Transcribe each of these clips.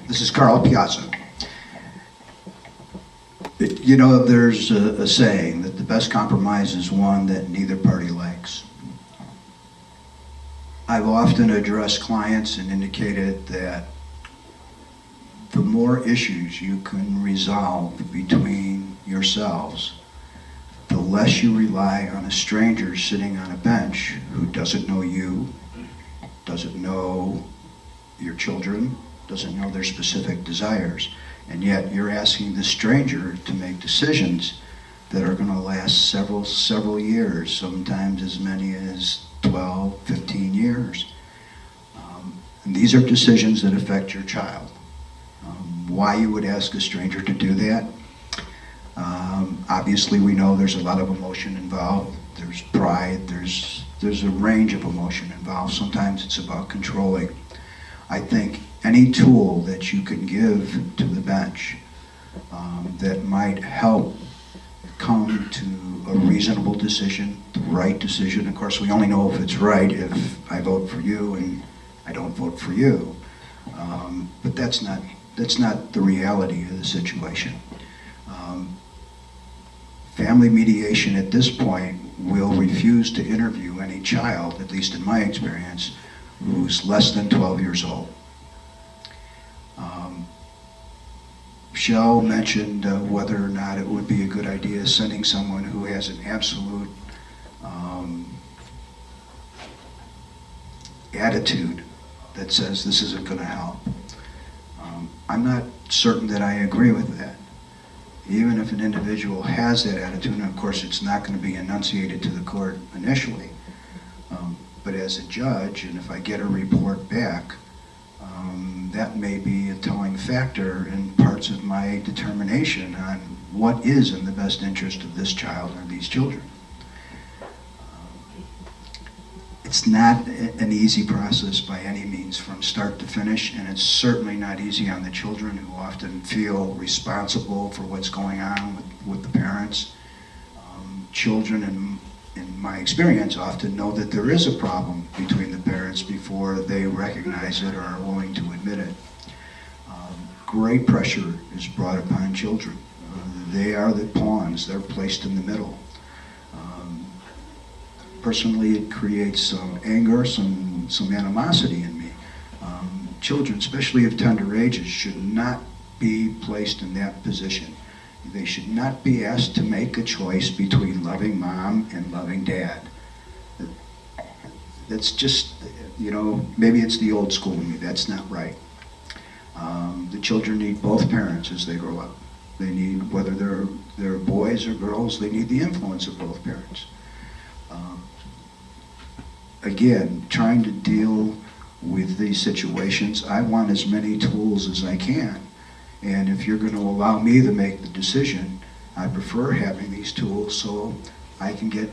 This is Carl Piazza. You know, there's a saying that the best compromise is one that neither party likes. I've often addressed clients and indicated that the more issues you can resolve between yourselves, the less you rely on a stranger sitting on a bench who doesn't know you, doesn't know your children, doesn't know their specific desires, and yet you're asking the stranger to make decisions that are going to last several years, sometimes as many as 12, 15 years. And these are decisions that affect your child. Why you would ask a stranger to do that? Obviously we know there's a lot of emotion involved. There's pride, there's a range of emotion involved. Sometimes it's about controlling. I think any tool that you can give to the bench that might help come to a reasonable decision, the right decision. Of course, we only know if it's right if I vote for you and I don't vote for you. But that's not the reality of the situation. Family mediation at this point will refuse to interview any child, at least in my experience, who's less than 12 years old. Michelle mentioned whether or not it would be a good idea sending someone who has an absolute attitude that says this isn't going to help. I'm not certain that I agree with that. Even if an individual has that attitude, and of course it's not going to be enunciated to the court initially, but as a judge, and if I get a report back, that may be a telling factor in parts of my determination on what is in the best interest of this child or these children. It's not an easy process by any means from start to finish, and it's certainly not easy on the children who often feel responsible for what's going on with the parents. Children, in my experience, often know that there is a problem between the parents before they recognize it or are willing to admit it. Great pressure is brought upon children. They are the pawns, they're placed in the middle. Personally, it creates some anger, some animosity in me. Children, especially of tender ages, should not be placed in that position. They should not be asked to make a choice between loving mom and loving dad. That's just, you know, maybe it's the old school in me, that's not right. The children need both parents as they grow up. They need, whether they're boys or girls, they need the influence of both parents. Again, trying to deal with these situations, I want as many tools as I can. And if you're going to allow me to make the decision, I prefer having these tools so I can get,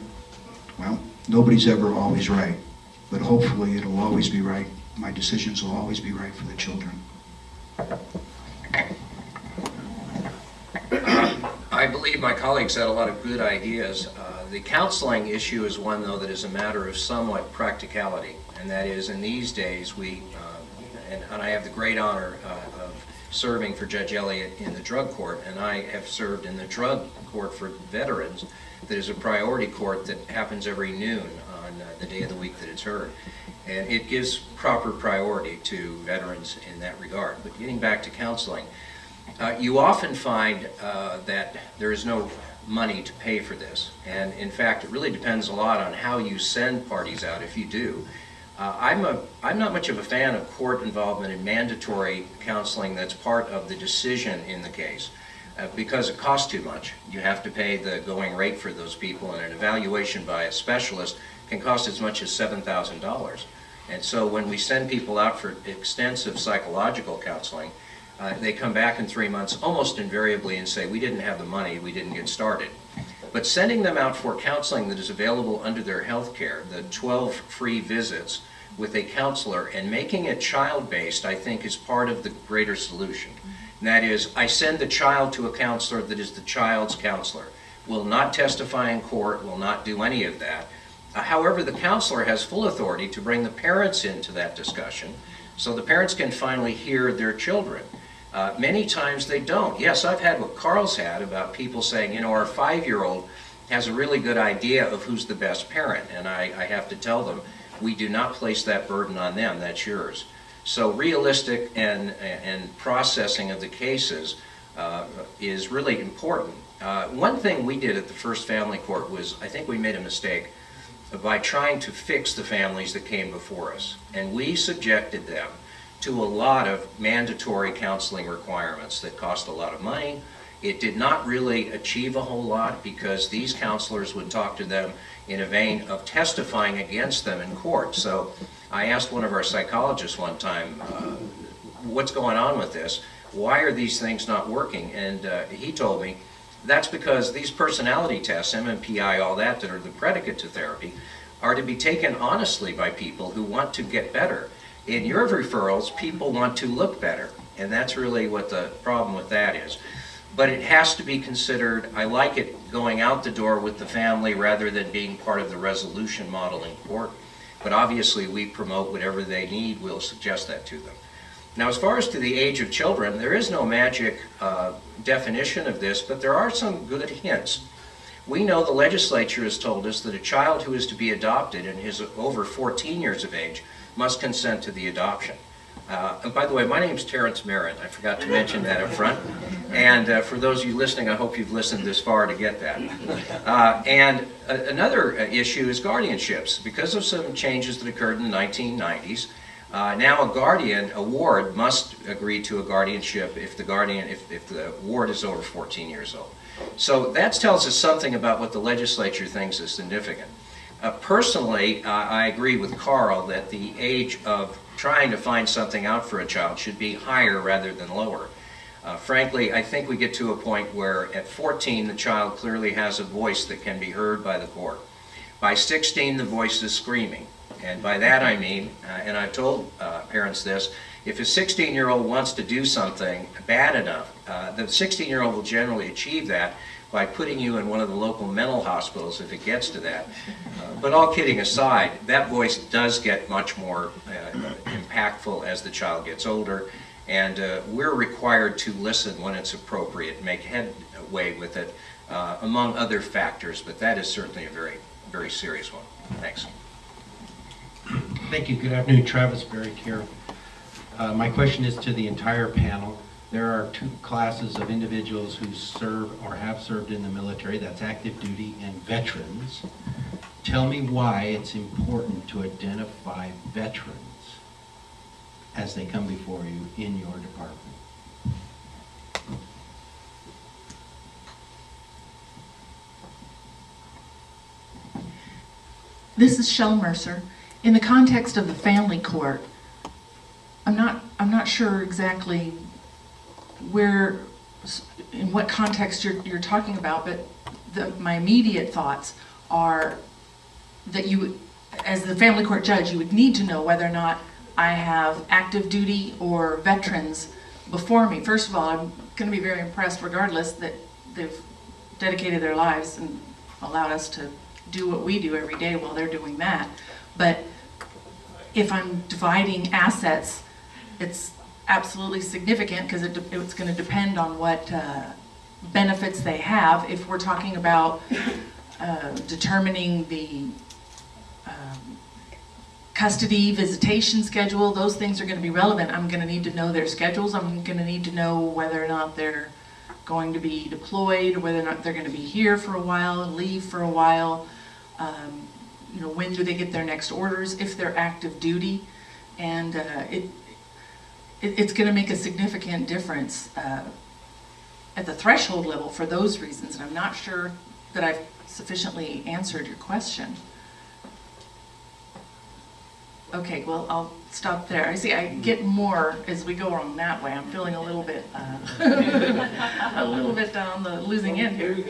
well, nobody's ever always right, but hopefully it'll always be right. My decisions will always be right for the children. I believe my colleagues had a lot of good ideas. The counseling issue is one, though, that is a matter of somewhat practicality, and that is, in these days, and I have the great honor of serving for Judge Elliott in the drug court, and I have served in the drug court for veterans that is a priority court that happens every noon on the day of the week that it's heard. And it gives proper priority to veterans in that regard. But getting back to counseling, you often find that there is no money to pay for this. And in fact, it really depends a lot on how you send parties out, if you do. I'm not much of a fan of court involvement in mandatory counseling that's part of the decision in the case because it costs too much. You have to pay the going rate for those people, and an evaluation by a specialist can cost as much as $7,000. And so when we send people out for extensive psychological counseling, they come back in 3 months almost invariably and say, we didn't have the money, we didn't get started. But sending them out for counseling that is available under their health care, the 12 free visits with a counselor, and making it child-based, I think, is part of the greater solution. And that is, I send the child to a counselor that is the child's counselor, will not testify in court, will not do any of that. However, the counselor has full authority to bring the parents into that discussion so the parents can finally hear their children. Many times they don't. Yes, I've had what Carl's had about people saying, you know, our 5-year-old has a really good idea of who's the best parent, and I have to tell them, we do not place that burden on them, that's yours. So realistic and processing of the cases is really important. One thing we did at the first family court was, I think we made a mistake by trying to fix the families that came before us. And we subjected them to a lot of mandatory counseling requirements that cost a lot of money. It did not really achieve a whole lot because these counselors would talk to them in a vein of testifying against them in court. So I asked one of our psychologists one time, what's going on with this? Why are these things not working? And he told me, that's because these personality tests, MMPI, all that are the predicate to therapy, are to be taken honestly by people who want to get better. In your referrals, people want to look better, and that's really what the problem with that is. But it has to be considered. I like it going out the door with the family rather than being part of the resolution model in court. But obviously we promote whatever they need, we'll suggest that to them. Now, as far as to the age of children, there is no magic definition of this, but there are some good hints. We know the legislature has told us that a child who is to be adopted and is over 14 years of age must consent to the adoption. And by the way, my name's Terrence Merritt. I forgot to mention that up front. And for those of you listening, I hope you've listened this far to get that. Another issue is guardianships. Because of some changes that occurred in the 1990s, now a ward must agree to a guardianship if the ward is over 14 years old. So that tells us something about what the legislature thinks is significant. Personally, I agree with Carl that the age of trying to find something out for a child should be higher rather than lower. Frankly, I think we get to a point where at 14 the child clearly has a voice that can be heard by the court. By 16 the voice is screaming. And by that I mean, and I've told parents this, if a 16-year-old wants to do something bad enough, the 16-year-old will generally achieve that by putting you in one of the local mental hospitals if it gets to that. But all kidding aside, that voice does get much more impactful as the child gets older, and we're required to listen when it's appropriate, make headway with it, among other factors, but that is certainly a very, very serious one. Thanks. Thank you. Good afternoon. Travis Barrick here. My question is to the entire panel. There are two classes of individuals who serve or have served in the military, that's active duty and veterans. Tell me why it's important to identify veterans as they come before you in your department. This is Shell Mercer. In the context of the family court, I'm not sure exactly where, in what context you're talking about, but my immediate thoughts are that you, as the family court judge, you would need to know whether or not I have active duty or veterans before me. First of all, I'm going to be very impressed regardless that they've dedicated their lives and allowed us to do what we do every day while they're doing that. But if I'm dividing assets, it's absolutely significant because it's going to depend on what benefits they have. If we're talking about determining the custody, visitation schedule, those things are going to be relevant. I'm going to need to know their schedules. I'm going to need to know whether or not they're going to be deployed, or whether or not they're going to be here for a while and leave for a while. You know, when do they get their next orders, if they're active duty, and it's going to make a significant difference at the threshold level for those reasons, and I'm not sure that I've sufficiently answered your question. Okay, well, I'll stop there. I see I get more as we go on that way. I'm feeling a little bit on the losing end here.